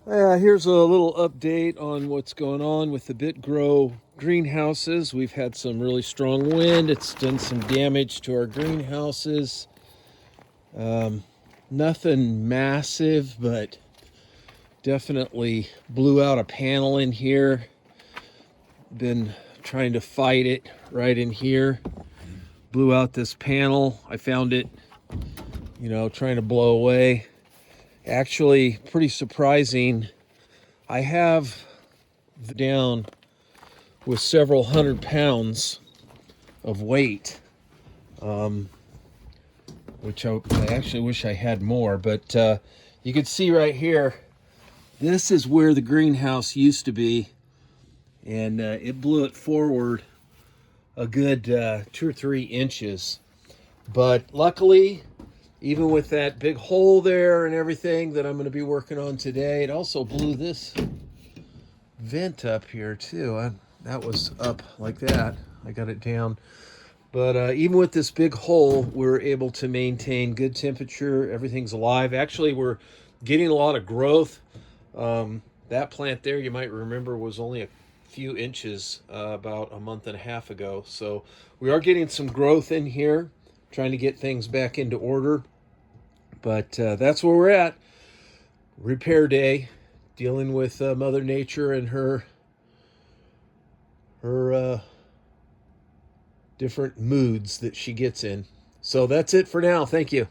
Here's a little update on what's going on with the BitGrow greenhouses. We've had some really strong wind. It's done some damage to our greenhouses. Nothing massive, but definitely blew out a panel in here. Been trying to fight it right in here. Blew out this panel. I found it, trying to blow away. Actually, pretty surprising. I have down with several 100 pounds of weight, which I actually wish I had more. But you can see right here, this is where the greenhouse used to be, and it blew it forward a good 2 or 3 inches. But luckily, even with that big hole there and everything that I'm going to be working on today, it also blew this vent up here too. That was up like that. I got it down. But even with this big hole, we're able to maintain good temperature. Everything's alive. Actually, we're getting a lot of growth. That plant there, you might remember, was only a few inches about a month and a half ago. So we are getting some growth in here, trying to get things back into order. But that's where we're at. Repair day, dealing with Mother Nature and her different moods that she gets in. So that's it for now. Thank you.